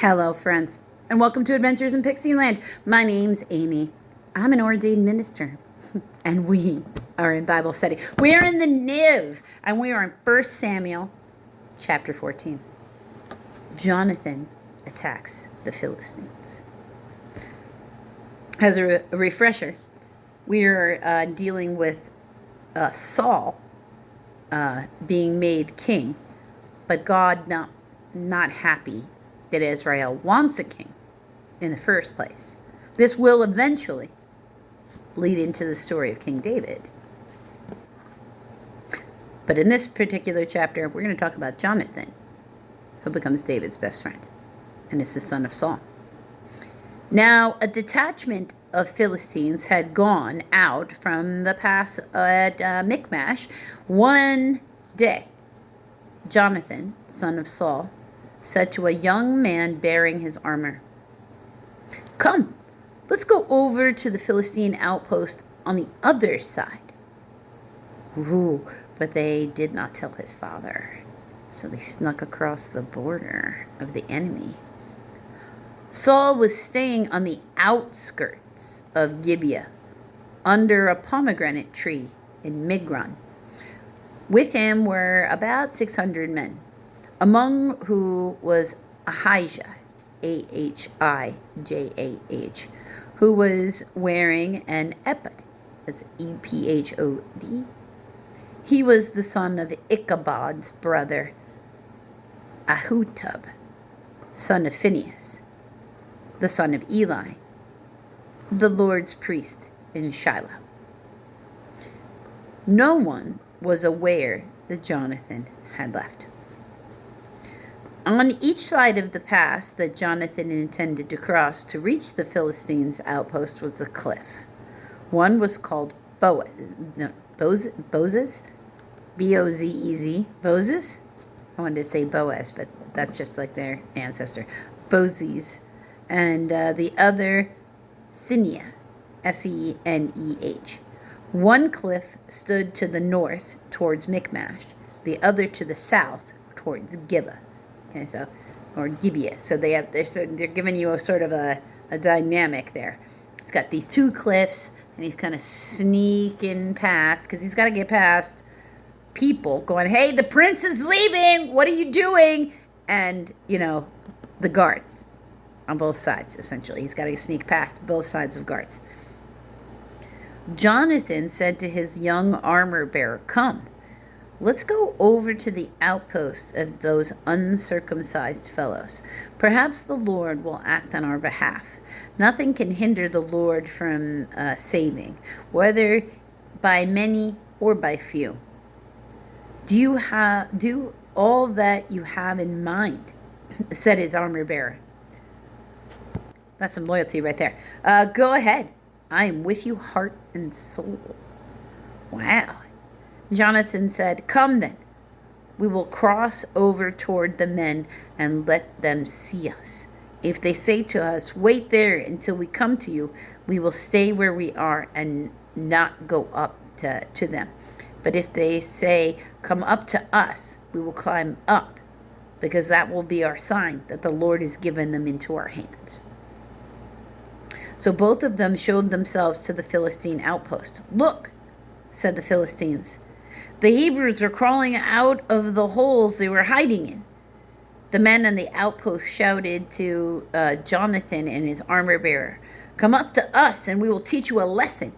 Hello, friends, and welcome to Adventures in Pixie Land. My name's Amy. I'm an ordained minister, and we are in Bible study. We are in the NIV, and we are in 1 Samuel chapter 14. Jonathan attacks the Philistines. As a refresher, we are dealing with Saul being made king, but God not happy that Israel wants a king in the first place. This will eventually lead into the story of King David. But in this particular chapter, we're going to talk about Jonathan, who becomes David's best friend, and is the son of Saul. Now, a detachment of Philistines had gone out from the pass at Michmash. One day, Jonathan, son of Saul, said to a young man bearing his armor, "Come, let's go over to the Philistine outpost on the other side." Ooh, but they did not tell his father, so they snuck across the border of the enemy. Saul was staying on the outskirts of Gibeah, under a pomegranate tree in Migron. With him were about 600 men, among who was Ahijah, Ahijah, who was wearing an ephod, that's Ephod. He was the son of Ichabod's brother, Ahutub, son of Phinehas, the son of Eli, the Lord's priest in Shiloh. No one was aware that Jonathan had left. On each side of the pass that Jonathan intended to cross to reach the Philistines' outpost was a cliff. One was called Bozez, B-O-Z-E-Z, Bozez? I wanted to say Boaz, but that's just like their ancestor, Bozez. And the other, Seneh, S-E-N-E-H. One cliff stood to the north towards Michmash, the other to the south towards Gibeah. Okay, so, or Gibeah. So they're giving you a sort of a dynamic there. He's got these two cliffs, and he's kind of sneaking past, because he's got to get past people going, "Hey, the prince is leaving! What are you doing?" And, the guards on both sides, essentially. He's got to sneak past both sides of guards. Jonathan said to his young armor bearer, "Come, let's go over to the outposts of those uncircumcised fellows. Perhaps the Lord will act on our behalf. Nothing can hinder the Lord from saving, whether by many or by few. Do all that you have in mind," said his armor bearer. That's some loyalty right there. "Go ahead. I am with you, heart and soul." Wow. Jonathan said, "Come then. We will cross over toward the men and let them see us. If they say to us, 'Wait there until we come to you,' we will stay where we are and not go up to them. But if they say, 'Come up to us,' we will climb up, because that will be our sign that the Lord has given them into our hands." So both of them showed themselves to the Philistine outpost. "Look," said the Philistines, "the Hebrews are crawling out of the holes they were hiding in." The men on the outpost shouted to Jonathan and his armor bearer, "Come up to us and we will teach you a lesson."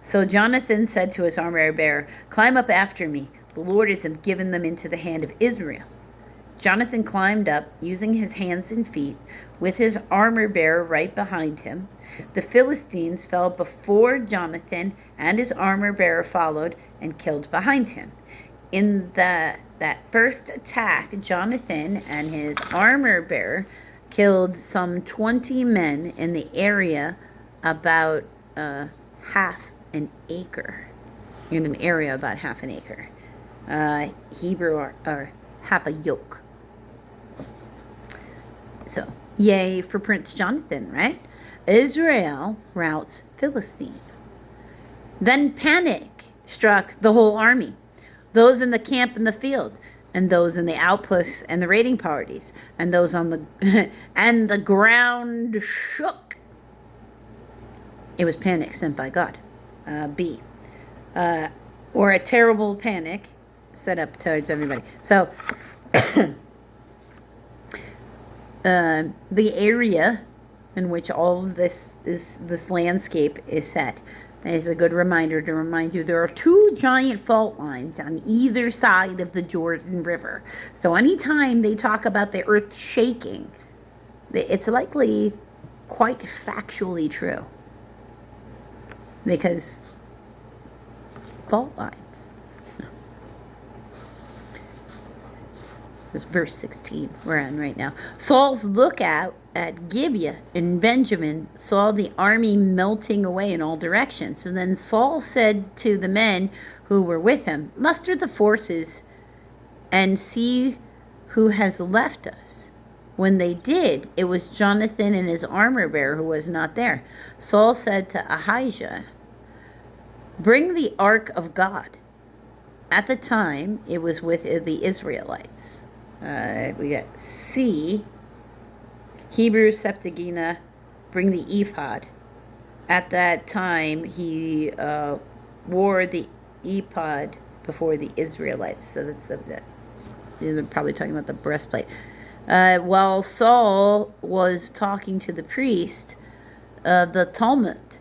So Jonathan said to his armor bearer, "Climb up after me. The Lord has given them into the hand of Israel." Jonathan climbed up, using his hands and feet, with his armor bearer right behind him. The Philistines fell before Jonathan, and his armor bearer followed and killed behind him. In that first attack, Jonathan and his armor bearer killed some 20 men in the area about half an acre. Hebrew or half a yoke. So, yay for Prince Jonathan, right? Israel routs Philistine. Then panic struck the whole army. Those in the camp in the field and those in the outposts and the raiding parties, and those on the and the ground shook. It was panic sent by God. B. Or a terrible panic set up towards everybody. So the area in which all of this landscape is set is a good reminder to remind you there are two giant fault lines on either side of the Jordan River. So anytime they talk about the earth shaking, it's likely quite factually true. Because fault lines. This is verse 16 we're on right now. Saul's lookout at Gibeah in Benjamin saw the army melting away in all directions. So then Saul said to the men who were with him, "Muster the forces and see who has left us." When they did, it was Jonathan and his armor bearer who was not there. Saul said to Ahijah, "Bring the ark of God." At the time, it was with the Israelites. We got C, Hebrew Septuagint, bring the ephod. At that time, he wore the ephod before the Israelites. So that's they're probably talking about the breastplate. While Saul was talking to the priest, the tumult,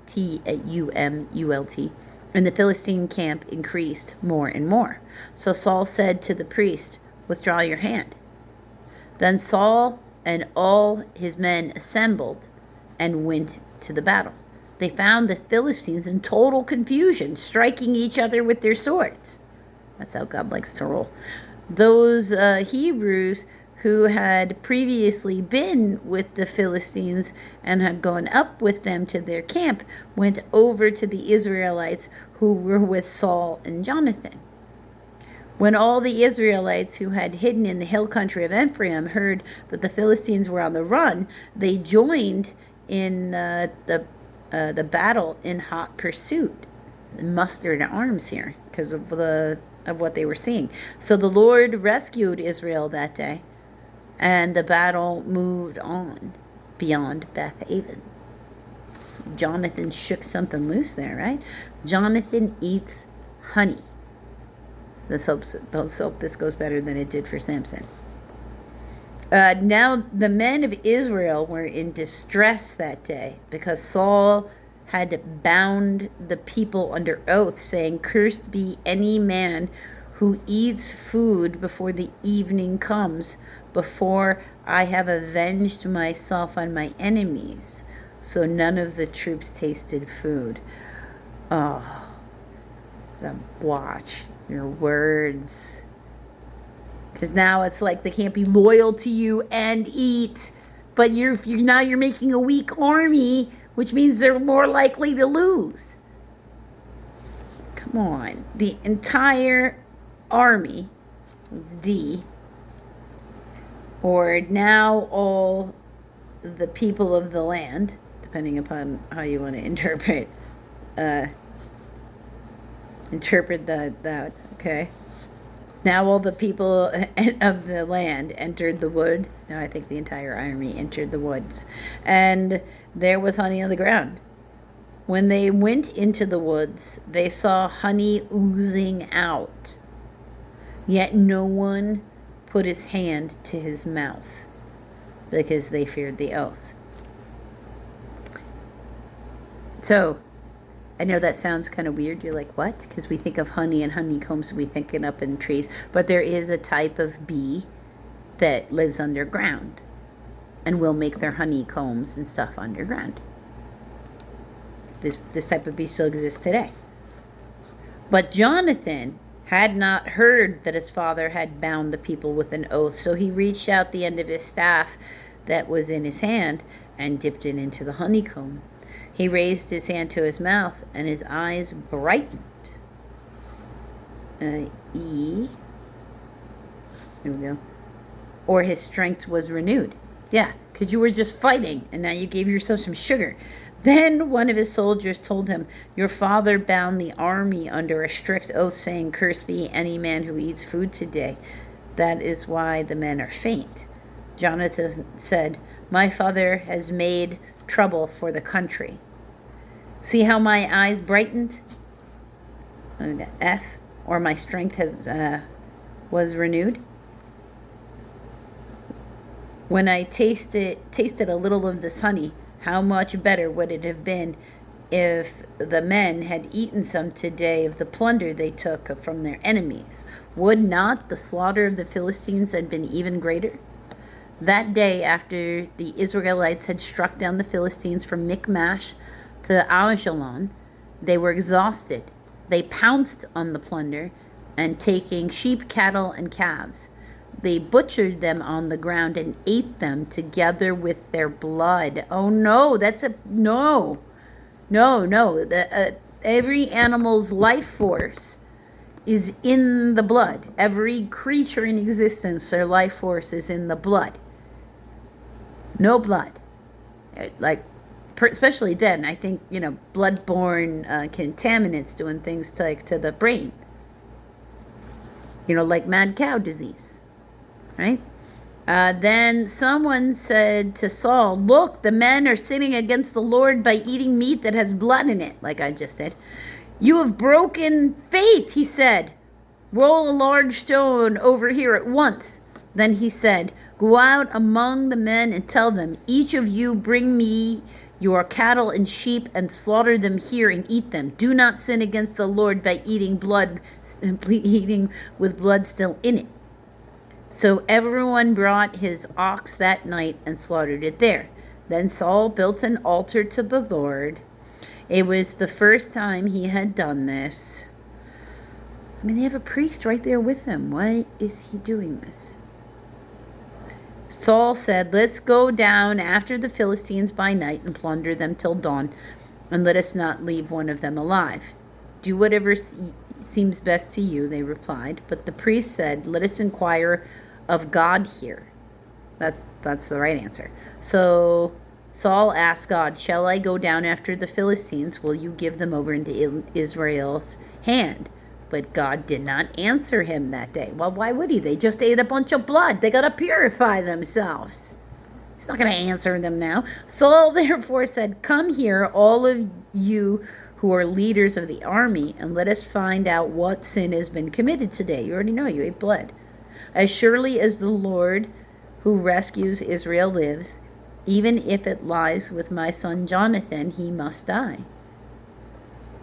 T-U-M-U-L-T, in the Philistine camp increased more and more. So Saul said to the priest, "Withdraw your hand." Then Saul and all his men assembled and went to the battle. They found the Philistines in total confusion, striking each other with their swords. That's how God likes to roll. Those Hebrews who had previously been with the Philistines and had gone up with them to their camp went over to the Israelites who were with Saul and Jonathan. When all the Israelites who had hidden in the hill country of Ephraim heard that the Philistines were on the run, they joined in the battle in hot pursuit. Mustered arms here because of what they were seeing. So the Lord rescued Israel that day, and the battle moved on beyond Beth Aven. Jonathan shook something loose there, right? Jonathan eats honey. Let's hope this goes better than it did for Samson. Now the men of Israel were in distress that day because Saul had bound the people under oath, saying, "Cursed be any man who eats food before the evening comes, before I have avenged myself on my enemies." So none of the troops tasted food. Oh, watch your words. Because now it's like they can't be loyal to you and eat. But you're making a weak army, which means they're more likely to lose. Come on. The entire army, D, or now all the people of the land, depending upon how you want to interpret that, okay? Now all the people of the land entered the wood. Now I think the entire army entered the woods. And there was honey on the ground. When they went into the woods, they saw honey oozing out. Yet no one put his hand to his mouth because they feared the oath. So, I know that sounds kind of weird. You're like, what? Because we think of honey and honeycombs, we think it up in trees. But there is a type of bee that lives underground and will make their honeycombs and stuff underground. This type of bee still exists today. But Jonathan had not heard that his father had bound the people with an oath. So he reached out the end of his staff that was in his hand and dipped it into the honeycomb. He raised his hand to his mouth, and his eyes brightened. E. There we go. Or his strength was renewed. Yeah, because you were just fighting, and now you gave yourself some sugar. Then one of his soldiers told him, "Your father bound the army under a strict oath, saying, 'Cursed be any man who eats food today.' That is why the men are faint." Jonathan said, "My father has made trouble for the country. See how my eyes brightened? F, or my strength was renewed. When I tasted a little of this honey, how much better would it have been if the men had eaten some today of the plunder they took from their enemies? Would not the slaughter of the Philistines have been even greater?" That day, after the Israelites had struck down the Philistines from Michmash to Ajalon, they were exhausted. They pounced on the plunder, and taking sheep, cattle, and calves, they butchered them on the ground and ate them together with their blood. Oh no, no. Every animal's life force is in the blood. Every creature in existence, their life force is in the blood. No blood. Especially then, I think, blood-borne contaminants doing things to the brain. Like mad cow disease, right? Then someone said to Saul, "Look, the men are sinning against the Lord by eating meat that has blood in it," like I just did. "You have broken faith," he said. "Roll a large stone over here at once." Then he said, "Go out among the men and tell them, 'Each of you bring me your cattle and sheep and slaughter them here and eat them. Do not sin against the Lord by eating with blood still in it.'" So everyone brought his ox that night and slaughtered it there. Then Saul built an altar to the Lord. It was the first time he had done this. They have a priest right there with him. Why is he doing this? Saul said, "Let's go down after the Philistines by night and plunder them till dawn, and let us not leave one of them alive." "Do whatever seems best to you," they replied. But the priest said, "Let us inquire of God here." That's the right answer. So Saul asked God, "Shall I go down after the Philistines? Will you give them over into Israel's hand?" But God did not answer him that day. Well, why would he? They just ate a bunch of blood. They got to purify themselves. He's not going to answer them now. Saul therefore said, "Come here, all of you who are leaders of the army, and let us find out what sin has been committed today." You already know, you ate blood. "As surely as the Lord who rescues Israel lives, even if it lies with my son Jonathan, he must die."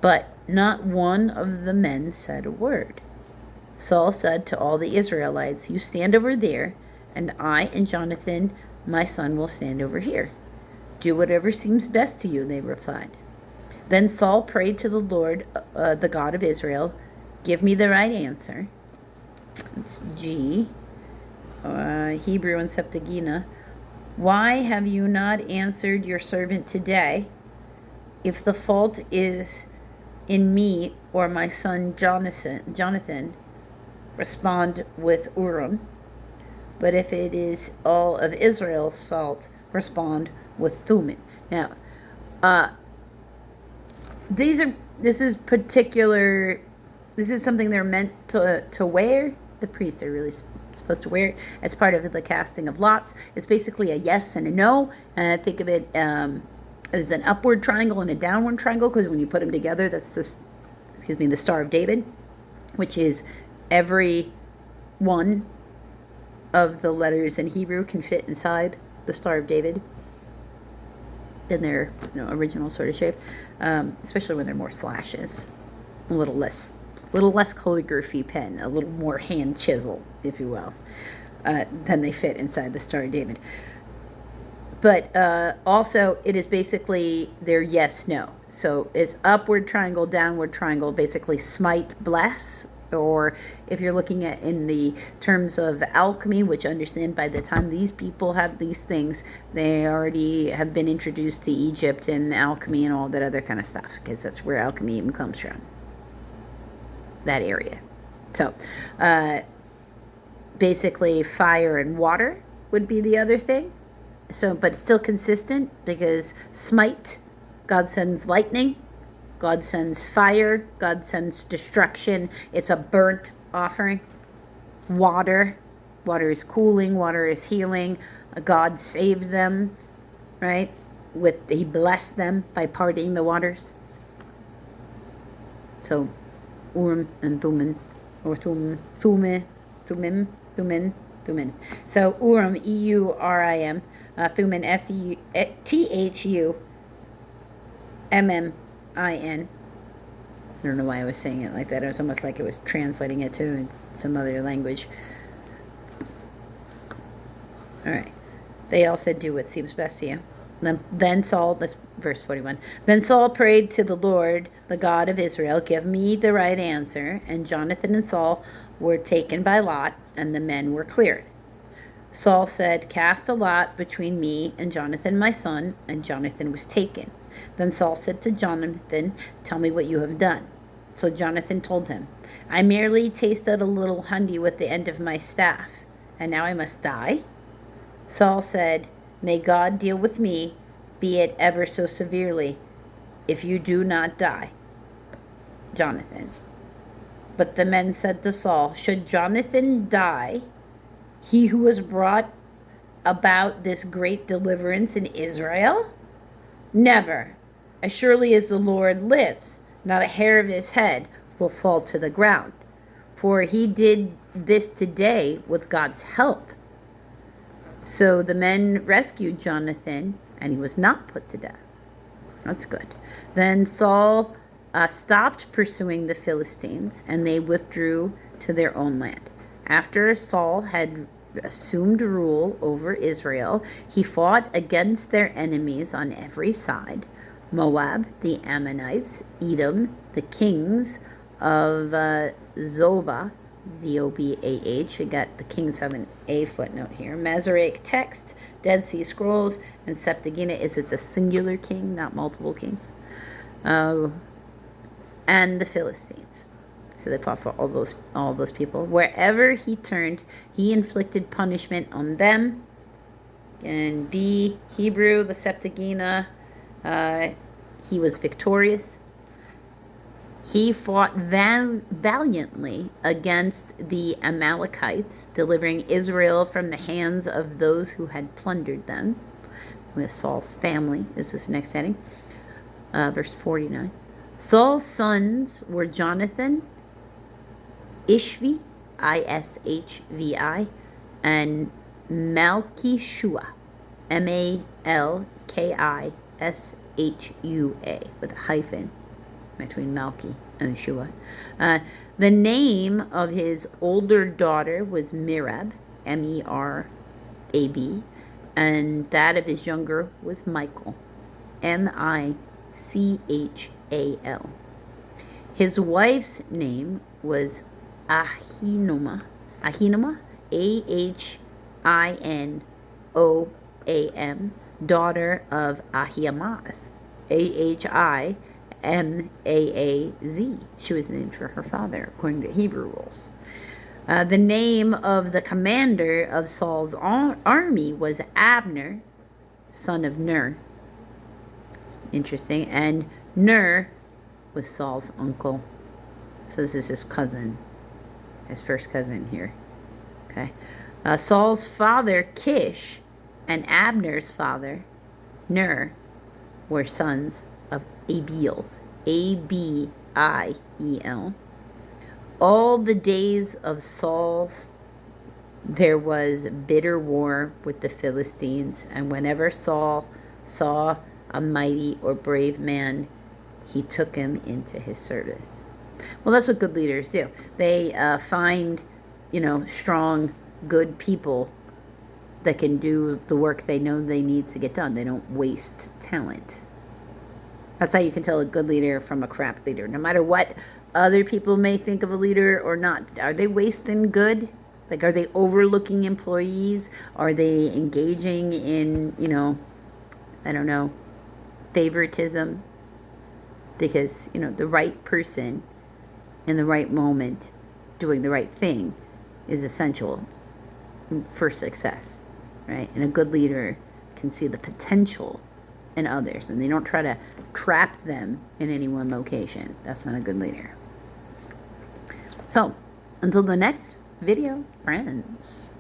But not one of the men said a word. Saul said to all the Israelites, "You stand over there, and I and Jonathan, my son, will stand over here." "Do whatever seems best to you," they replied. Then Saul prayed to the Lord, the God of Israel, "Give me the right answer." G, Hebrew and Septuagint. "Why have you not answered your servant today? If the fault is in me or my son Jonathan, respond with Urim. But if it is all of Israel's fault, respond with Thummim." Now, this is something they're meant to wear. The priests are really supposed to wear it. It's part of the casting of lots. It's basically a yes and a no. And I think of it as an upward triangle and a downward triangle, because when you put them together, that's the Star of David, which is every one of the letters in Hebrew can fit inside the Star of David in their original sort of shape, especially when they're more slashes, a little less calligraphy pen, a little more hand chisel, if you will, then they fit inside the Star of David. But also, it is basically their yes, no. So it's upward triangle, downward triangle, basically smite, bless. Or if you're looking at in the terms of alchemy, which understand by the time these people have these things, they already have been introduced to Egypt and alchemy and all that other kind of stuff, because that's where alchemy even comes from, that area. So basically fire and water would be the other thing. So, but still consistent, because smite God sends lightning. God sends fire. God sends destruction. It's a burnt offering. Water. Water is cooling. Water is healing. God saved them, right? He blessed them by parting the waters. So, Urim and Thummim, or Thummim. So, Urim, Eurim, Thummim, Thummin. I don't know why I was saying it like that. It was almost like it was translating it to some other language. All right. They all said, do what seems best to you. Then Saul, that's verse 41. Then Saul prayed to the Lord, the God of Israel, give me the right answer. And Jonathan and Saul were taken by lot, and the men were cleared. Saul said, cast a lot between me and Jonathan my son, and Jonathan was taken. Then Saul said to Jonathan, tell me what you have done. So Jonathan told him, I merely tasted a little honey with the end of my staff, and now I must die? Saul said, may God deal with me, be it ever so severely, if you do not die. Jonathan. But the men said to Saul, should Jonathan die, he who has brought about this great deliverance in Israel? Never. As surely as the Lord lives, not a hair of his head will fall to the ground. For he did this today with God's help. So the men rescued Jonathan, and he was not put to death. That's good. Then Saul stopped pursuing the Philistines, and they withdrew to their own land. After Saul had assumed rule over Israel, he fought against their enemies on every side: Moab, the Ammonites, Edom, the kings of Zobah, Zobah. We got the kings have an A footnote here. Masoretic text, Dead Sea Scrolls, and Septuagint is it's a singular king, not multiple kings. And the Philistines. So they fought for all those people. Wherever he turned, he inflicted punishment on them. And B, Hebrew, the Septuagint, he was victorious. He fought valiantly against the Amalekites, delivering Israel from the hands of those who had plundered them. With Saul's family is this next heading. Verse 49. Saul's sons were Jonathan, Ishvi, Ishvi, and Malchishua, Malkishua, with a hyphen between Malki and Shua. The name of his older daughter was Merab, Merab, and that of his younger was Michael, Michal. His wife's name was Ahinoam, Ahinoam, daughter of Ahimaaz, Ahimaaz. She was named for her father, according to Hebrew rules. The name of the commander of Saul's army was Abner, son of Ner. It's interesting. And Ner was Saul's uncle. So this is his cousin, his first cousin here. Okay. Saul's father, Kish, and Abner's father, Ner, were sons of Abiel, Abiel. All the days of Saul, there was bitter war with the Philistines, and whenever Saul saw a mighty or brave man, he took him into his service. Well, that's what good leaders do. They find, strong, good people that can do the work they know they need to get done. They don't waste talent. That's how you can tell a good leader from a crap leader. No matter what other people may think of a leader or not. Are they wasting good? Like, are they overlooking employees? Are they engaging in, favoritism? Because, the right person in the right moment doing the right thing is essential for success, right? And a good leader can see the potential and others, and they don't try to trap them in any one location. That's not a good leader. So, until the next video, friends.